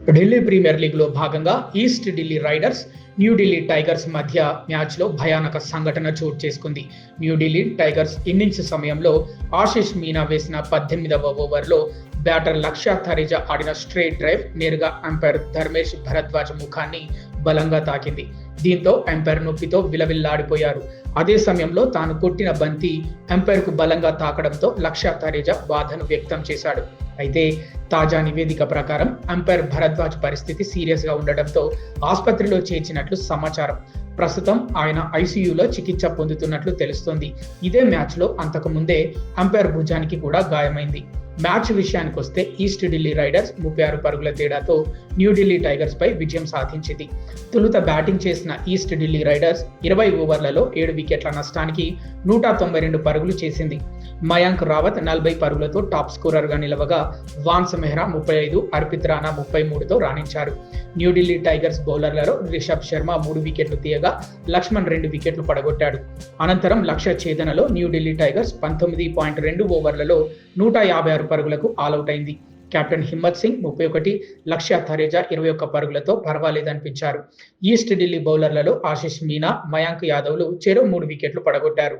Delhi premier లీగ్‌లో భాగంగా east Delhi riders, New Delhi tigers మధ్య మ్యాచ్‌లో భయానక సంఘటన చోటు చేసుకుంది. న్యూఢిల్లీ టైగర్స్ ఇన్నింగ్స్ సమయంలో ఆశిష్ మీనా వేసిన 18వ ఓవర్‌లో బ్యాటర్ లక్ష్య థరిజా ఆడిన స్ట్రెయిట్ డ్రైవ్ నేరుగా అంపైర్ ధర్మేష్ భరద్వాజ్ ముఖాన్ని బలంగా తాకింది. దీంతో అంపైర్ నొప్పితో విలవిల్లాడిపోయారు. అదే సమయంలో తాను కొట్టిన బంతి అంపైర్‌కు బలంగా తాకడంతో లక్ష్య థరిజా బాధను వ్యక్తం చేశాడు. అయితే తాజా నివేదిక ప్రకారం అంపైర్ భరద్వాజ్ పరిస్థితి సీరియస్‌గా ఉండడంతో ఆసుపత్రిలో చేర్చినట్లు సమాచారం. ప్రస్తుతం ఆయన ఐసీయూలో చికిత్స పొందుతున్నట్లు తెలుస్తోంది. ఇదే మ్యాచ్‌లో అంతకు ముందే అంపైర్ భుజానికి కూడా గాయమైంది. మ్యాచ్ విషయానికొస్తే ఈస్ట్ ఢిల్లీ రైడర్స్ 36 పరుగుల తేడాతో న్యూఢిల్లీ టైగర్స్ పై విజయం సాధించింది. తొలుత బ్యాటింగ్ చేసిన ఈస్ట్ ఢిల్లీ రైడర్స్ 20 ఓవర్లలో 7 వికెట్ల నష్టానికి 192 పరుగులు చేసింది. మయాంక్ రావత్ 40 పరుగులతో టాప్ స్కోరర్గా నిలవగా వాన్స్ మెహ్రా 35, అర్పిత్ రాణా 33తో రాణించారు. న్యూఢిల్లీ టైగర్స్ బౌలర్లలో రిషబ్ శర్మ 3 వికెట్లు తీయగా లక్ష్మణ్ 2 వికెట్లు పడగొట్టాడు. అనంతరం లక్ష్య ఛేదనలో న్యూఢిల్లీ టైగర్స్ 19.2 ఓవర్లలో 156 పరుగులకు ఆలౌట్ అయింది. కెప్టెన్ హిమ్మత్ సింగ్ 31, లక్ష్య థరేజా 21 పరుగులతో పర్వాలేదనిపించారు. ఈస్ట్ ఢిల్లీ బౌలర్లలో ఆశిష్ మీనా, మయాంక్ యాదవ్లు చెరో 3 వికెట్లు పడగొట్టారు.